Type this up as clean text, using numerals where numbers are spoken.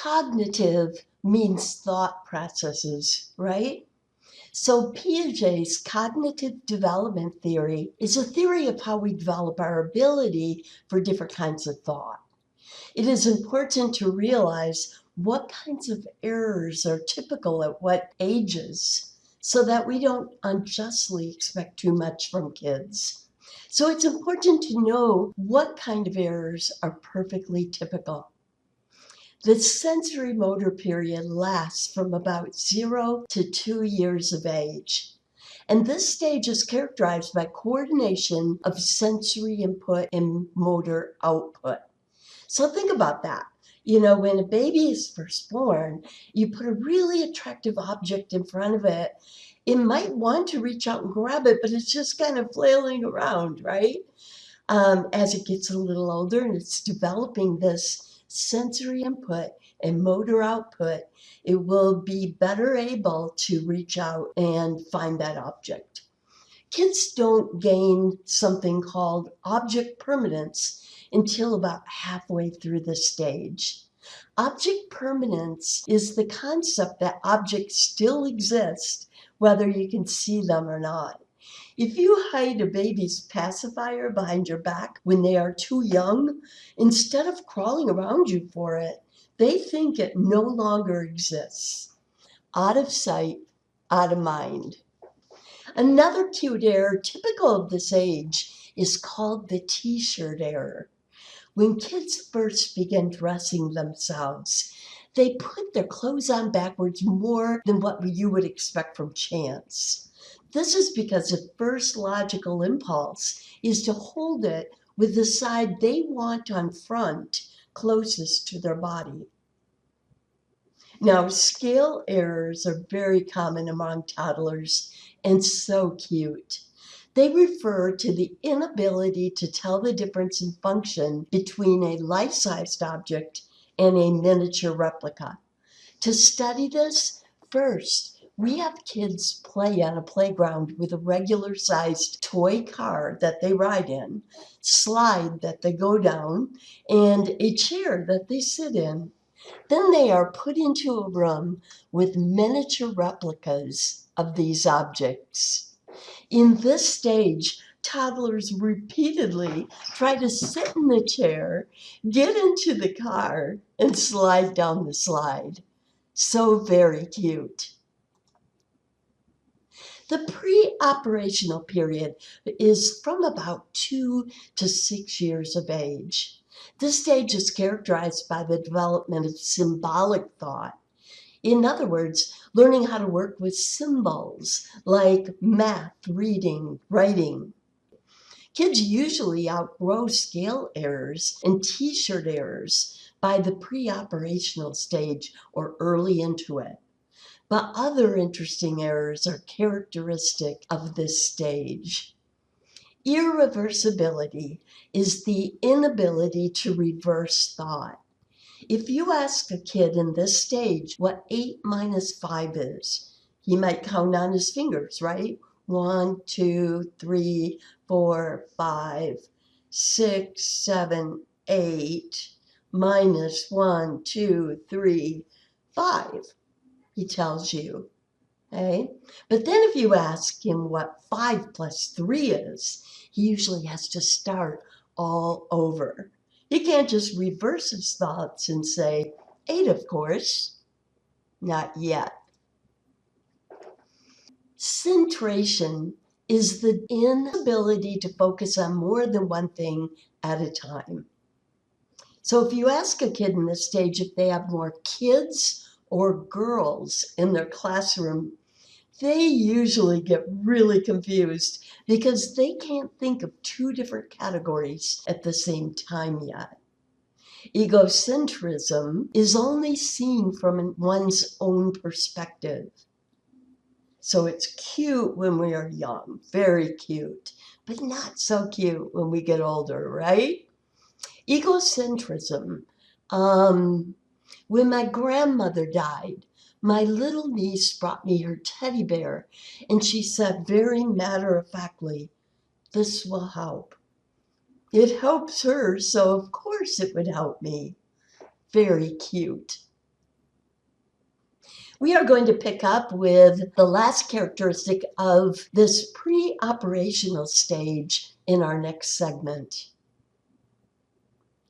Cognitive means thought processes, right? So Piaget's cognitive development theory is a theory of how we develop our ability for different kinds of thought. It is important to realize what kinds of errors are typical at what ages so that we don't unjustly expect too much from kids. So it's important to know what kind of errors are perfectly typical. The sensory motor period lasts from about 0 to 2 years of age. And this stage is characterized by coordination of sensory input and motor output. So think about that. You know, when a baby is first born, you put a really attractive object in front of it. It might want to reach out and grab it, but it's just kind of flailing around, right? As it gets a little older and it's developing this sensory input and motor output, it will be better able to reach out and find that object. Kids don't gain something called object permanence until about halfway through the stage. Object permanence is the concept that objects still exist, whether you can see them or not. If you hide a baby's pacifier behind your back when they are too young, instead of crawling around you for it, they think it no longer exists. Out of sight, out of mind. Another cute error typical of this age is called the t-shirt error. When kids first begin dressing themselves, they put their clothes on backwards more than what you would expect from Chance. This is because the first logical impulse is to hold it with the side they want on front closest to their body. Now, scale errors are very common among toddlers and so cute. They refer to the inability to tell the difference in function between a life-sized object and a miniature replica. To study this, first, we have kids play on a playground with a regular-sized toy car that they ride in, slide that they go down, and a chair that they sit in. Then they are put into a room with miniature replicas of these objects. In this stage, toddlers repeatedly try to sit in the chair, get into the car, and slide down the slide. So very cute. The pre-operational period is from about 2 to 6 years of age. This stage is characterized by the development of symbolic thought. In other words, learning how to work with symbols like math, reading, writing. Kids usually outgrow scale errors and t-shirt errors by the pre-operational stage or early into it. But other interesting errors are characteristic of this stage. Irreversibility is the inability to reverse thought. If you ask a kid in this stage what 8 minus 5 is, he might count on his fingers, right? 1, 2, 3, 4, 5, 6, 7, 8, minus 1, 2, 3, 5. He tells you, okay? But then if you ask him what 5 plus 3 is, he usually has to start all over. He can't just reverse his thoughts and say, 8, of course. Not yet. Centration is the inability to focus on more than one thing at a time. So if you ask a kid in this stage if they have more kids or girls in their classroom, they usually get really confused because they can't think of 2 different categories at the same time yet. Egocentrism is only seen from one's own perspective. So it's cute when we are young, very cute, but not so cute when we get older, right? Egocentrism. When my grandmother died, my little niece brought me her teddy bear, and she said very matter-of-factly, "This will help." It helps her, so of course it would help me. Very cute. We are going to pick up with the last characteristic of this pre-operational stage in our next segment.